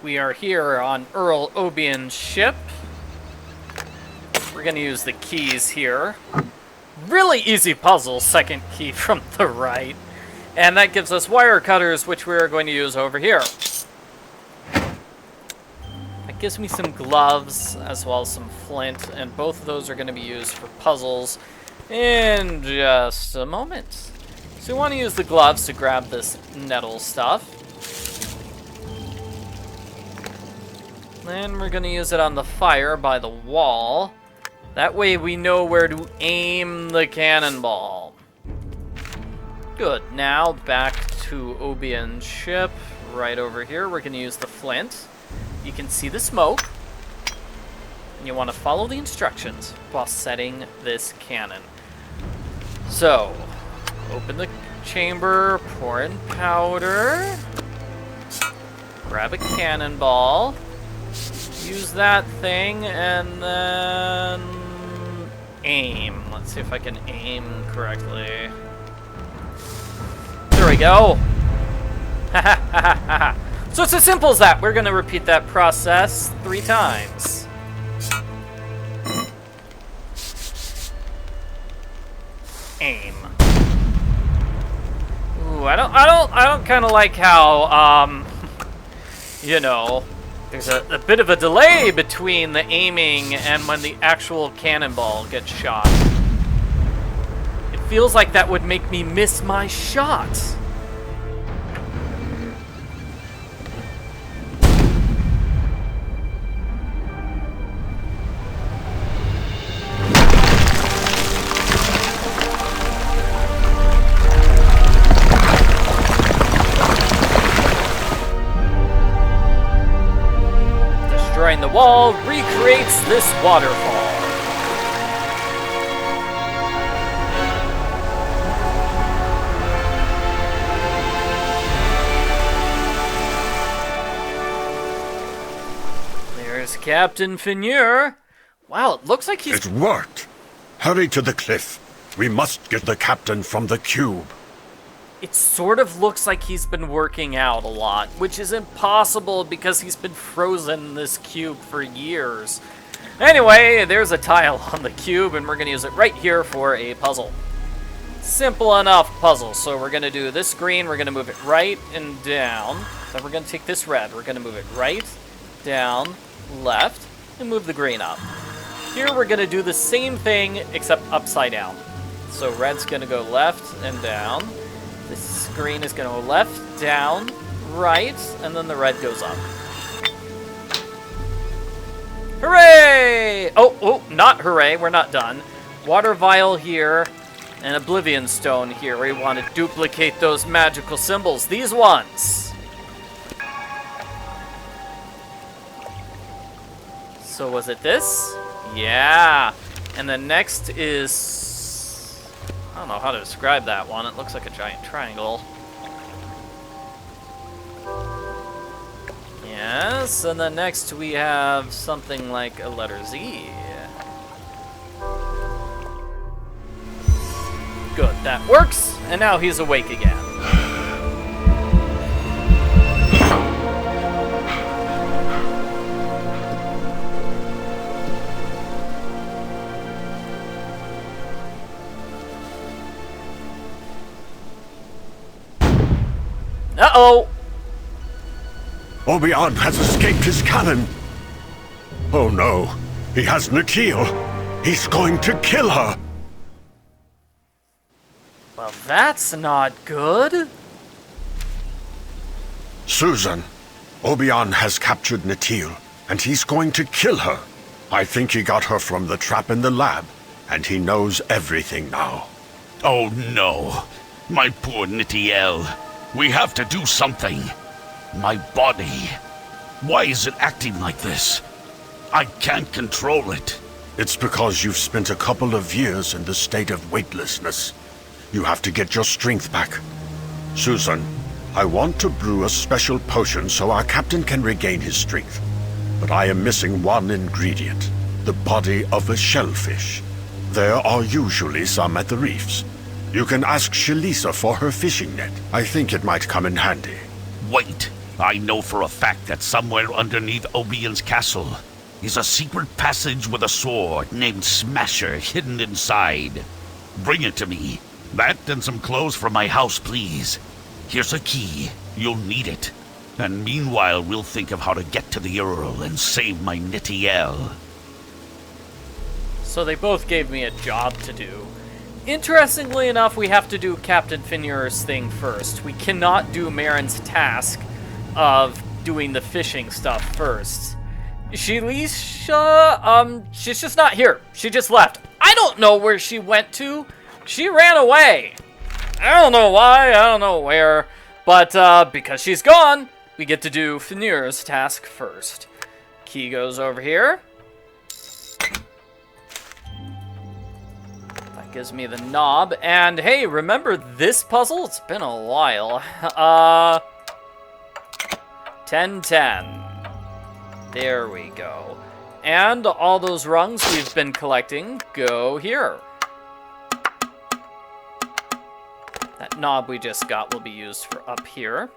We are here on Earl Obian's ship. We're gonna use the keys here. Really easy puzzle, second key from the right. And that gives us wire cutters, which we are going to use over here. It gives me some gloves, as well as some flint, and both of those are going to be used for puzzles in just a moment. So we want to use the gloves to grab this nettle stuff. Then we're going to use it on the fire by the wall. That way we know where to aim the cannonball. Good, now back to Obian's ship. Right over here, we're going to use the flint. You can see the smoke. And you want to follow the instructions while setting this cannon. So, open the chamber, pour in powder. Grab a cannonball. Use that thing, and then aim. Let's see if I can aim correctly. There we go. So it's as simple as that. We're going to repeat that process 3 times. Aim. Ooh, I don't kind of like how you know, there's a bit of a delay between the aiming and when the actual cannonball gets shot. It feels like that would make me miss my shot. Destroying the wall recreates this waterfall. There's Captain Finuer. Wow, it looks like he's... It worked! Hurry to the cliff. We must get the captain from the cube. It sort of looks like he's been working out a lot, which is impossible because he's been frozen in this cube for years. Anyway, there's a tile on the cube, and we're going to use it right here for a puzzle. Simple enough puzzle. So we're going to do this green, we're going to move it right and down. Then we're going to take this red, we're going to move it right, down, left, and move the green up. Here we're going to do the same thing, except upside down. So red's going to go left and down. This green is going to go left, down, right, and then the red goes up. Hooray! Oh, not hooray, we're not done. Water vial here, and Oblivion Stone here. We want to duplicate those magical symbols. These ones! So was it this? Yeah. And the next is... I don't know how to describe that one. It looks like a giant triangle. Yes, and then next we have something like a letter Z. Good, that works. And now he's awake again. Uh-oh! Obian has escaped his cannon. Oh no, he has Nikhil. He's going to kill her. Well, that's not good. Susan, Obian has captured Nikhil, and he's going to kill her. I think he got her from the trap in the lab, and he knows everything now. Oh no, my poor Nikhil. We have to do something. My body. Why is it acting like this? I can't control it. It's because you've spent a couple of years in the state of weightlessness. You have to get your strength back. Susan, I want to brew a special potion so our captain can regain his strength. But I am missing one ingredient, the body of a shellfish. There are usually some at the reefs. You can ask Sheeleesa for her fishing net. I think it might come in handy. Wait. I know for a fact that somewhere underneath Obion's castle is a secret passage with a sword named Smasher hidden inside. Bring it to me. That and some clothes from my house, please. Here's a key. You'll need it. And meanwhile, we'll think of how to get to the Earl and save my Nitiel. So they both gave me a job to do. Interestingly enough, we have to do Captain Finuer's thing first. We cannot do Maaron's task of doing the fishing stuff first. Sheeleesa, she's just not here. She just left. I don't know where she went to. She ran away. I don't know why, I don't know where, but because she's gone, we get to do Finuer's task first. Key goes over here. That gives me the knob, and hey, remember this puzzle? It's been a while. 10-10. There we go. And all those rungs we've been collecting go here. That knob we just got will be used for up here.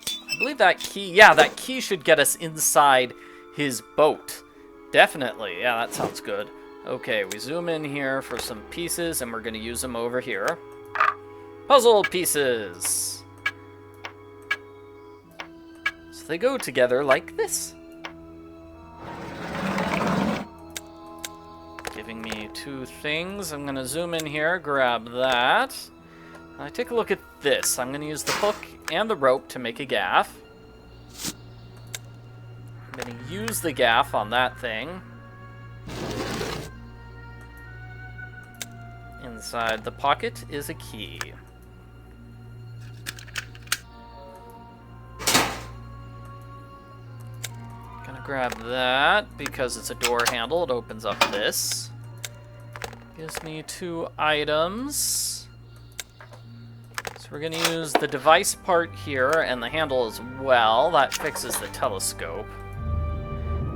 I believe that key, yeah, that key should get us inside his boat. Definitely, yeah, that sounds good. Okay, we zoom in here for some pieces, and we're going to use them over here. Puzzle pieces. So they go together like this. Giving me two things. I'm going to zoom in here, grab that. I take a look at this. I'm going to use the hook and the rope to make a gaff. I'm going to use the gaff on that thing. Inside the pocket is a key. Gonna grab that because it's a door handle. It opens up this. Gives me two items. So we're gonna use the device part here and the handle as well. That fixes the telescope.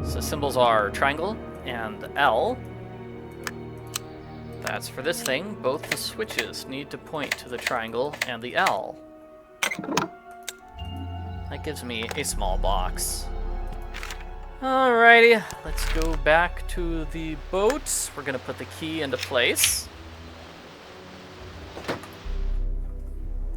So symbols are triangle and L. That's for this thing. Both the switches need to point to the triangle and the L. That gives me a small box. Alrighty, let's go back to the boat. We're gonna put the key into place.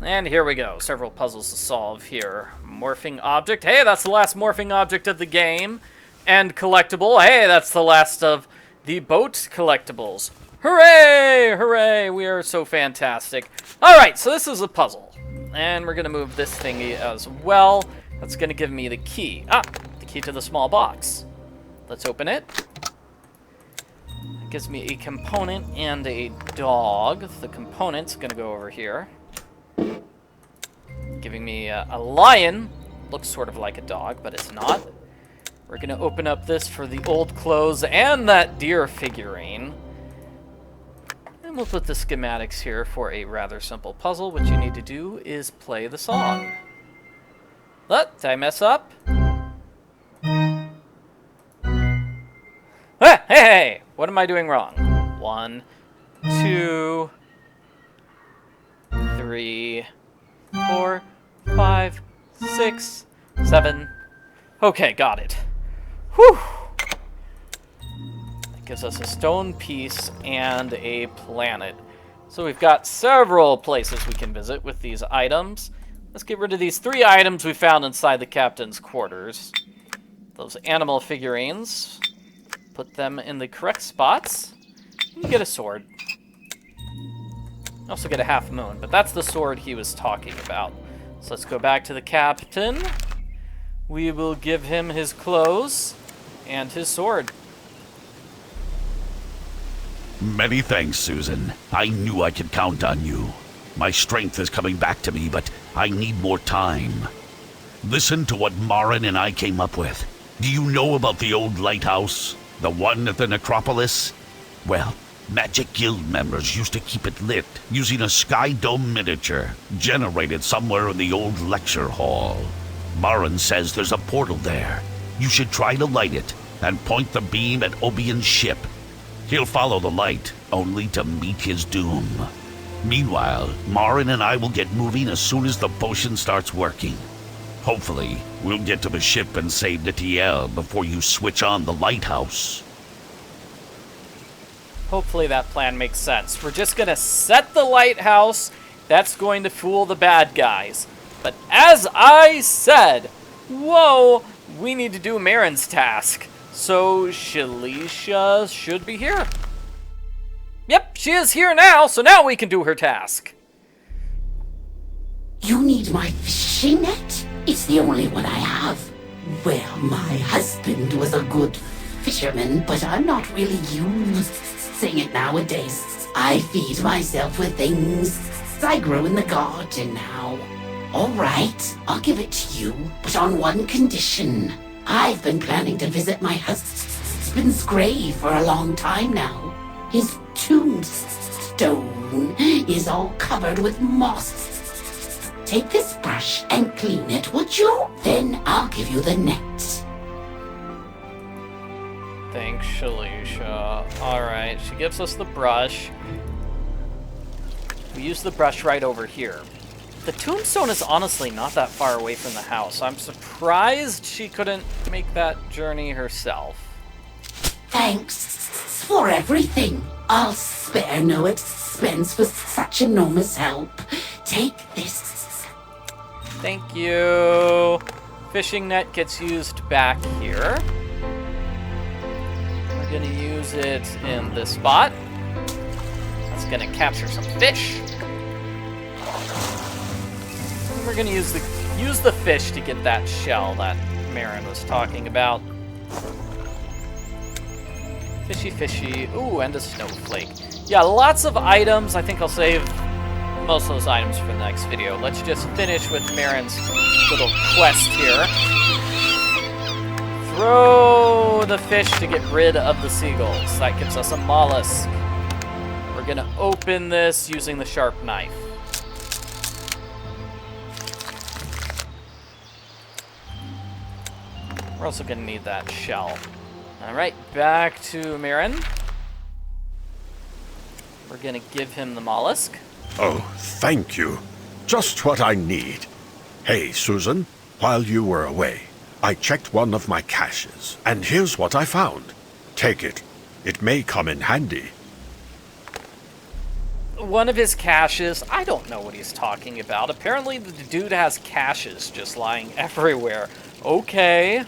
And here we go. Several puzzles to solve here. Morphing object. Hey, that's the last morphing object of the game. And collectible. Hey, that's the last of the boat collectibles. Hooray! Hooray! We are so fantastic. Alright, so this is a puzzle. And we're going to move this thingy as well. That's going to give me the key. Ah, the key to the small box. Let's open it. It gives me a component and a dog. The component's going to go over here. Giving me a lion. Looks sort of like a dog, but it's not. We're going to open up this for the old clothes and that deer figurine. And we'll put the schematics here for a rather simple puzzle. What you need to do is play the song. What? Did I mess up? Ah, hey! What am I doing wrong? 1, 2, 3, 4, 5, 6, 7. Okay, got it. Whew! That gives us a stone piece and a planet. So we've got several places we can visit with these items. Let's get rid of these 3 items we found inside the captain's quarters. Those animal figurines. Put them in the correct spots. And you get a sword. You also get a half moon, but that's the sword he was talking about. So let's go back to the captain. We will give him his clothes and his sword. Many thanks, Susan. I knew I could count on you. My strength is coming back to me, but I need more time. Listen to what Maaron and I came up with. Do you know about the old lighthouse? The one at the necropolis? Well, Magic Guild members used to keep it lit using a sky dome miniature generated somewhere in the old lecture hall. Maaron says there's a portal there. You should try to light it and point the beam at Obion's ship. He'll follow the light, only to meet his doom. Meanwhile, Maaron and I will get moving as soon as the potion starts working. Hopefully, we'll get to the ship and save Nitiel before you switch on the lighthouse. Hopefully that plan makes sense. We're just gonna set the lighthouse. That's going to fool the bad guys. But as I said, whoa, we need to do Maaron's task. So Sheeleesa should be here. Yep, she is here now, so now we can do her task. You need my fishing net? It's the only one I have. Well, my husband was a good fisherman, but I'm not really using it nowadays. I feed myself with things I grow in the garden now. All right, I'll give it to you, but on one condition. I've been planning to visit my husband's grave for a long time now. His tombstone is all covered with moss. Take this brush and clean it, would you? Then I'll give you the net. Thanks, Sheeleesa. Alright, she gives us the brush. We use the brush right over here. The tombstone is honestly not that far away from the house. I'm surprised she couldn't make that journey herself. Thanks for everything. I'll spare no expense for such enormous help. Take this. Thank you. Fishing net gets used back here. We're gonna use it in this spot. That's gonna capture some fish. And we're gonna use the fish to get that shell that Maaron was talking about. Fishy, fishy. Ooh, and a snowflake. Yeah, lots of items. I think I'll save most of those items for the next video. Let's just finish with Maaron's little quest here. Throw the fish to get rid of the seagulls. That gives us a mollusk. We're gonna open this using the sharp knife. We're also gonna need that shell. Alright, back to Maaron. We're gonna give him the mollusk. Oh, thank you. Just what I need. Hey, Susan, while you were away, I checked one of my caches, and here's what I found. Take it. It may come in handy. One of his caches? I don't know what he's talking about. Apparently the dude has caches just lying everywhere. Okay.